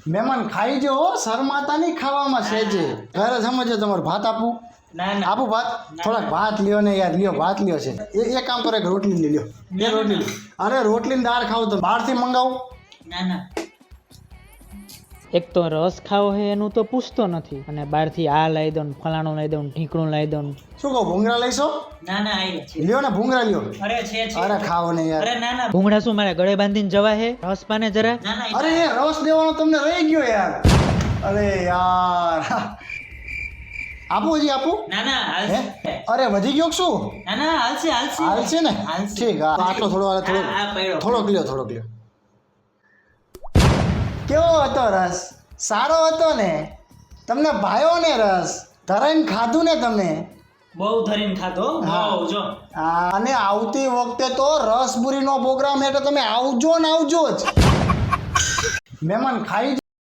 મહેમાન ખાઈ જો શરમાતા નહીં ખાવામાં સેજે ઘરે સમજો તમારે ભાત આપું ના ના આપું ભાત થોડાક ભાત લ્યો ને યાર લ્યો ભાત લ્યો છે એક કામ કરો એક રોટલી લઈ લ્યો બે રોટલી અરે રોટલી દાળ ખાવ તો બહારથી મંગાવું ના ના એક તો રસ ખાવો હે એનું તો પૂછતો નથી અને બહારથી આ લાવી દો ને ફલાણું લાવી દો ને ઢીકણું લાવી દો ને શું કહો ભૂંગળા લઈશો ના ના આઈ છે લ્યો ને ભૂંગળા લ્યો અરે છે અરે ખાવો ને યાર અરે ના ના ભૂંગળા શું મારે ગળે બાંધીને જવા હે રસ પાને જરા ના ના અરે એ રસ દેવાનો તમને રહી ગયો યાર અરે યાર આપું હજી આપું ના ના હે હાલશે અરે વધી ગયો કે શું ના ના હાલશે હાલશે હાલશે ને હાલશે. ઠીક હા આટલો થોડો હાલે થોડો આ પડ્યો. થોડોક લ્યો કેવો હતો રસ સારો હતો ને તમને ભાયો ને રસ ધરાઈને ખાધું ને તમે બહુ ધરીને ખાધો હા. બહુ જો અને આવતી વખતે તો રસપુરીનો પ્રોગ્રામ એટલે તમે આવજો ને આવજો જ મહેમાન ખાઈ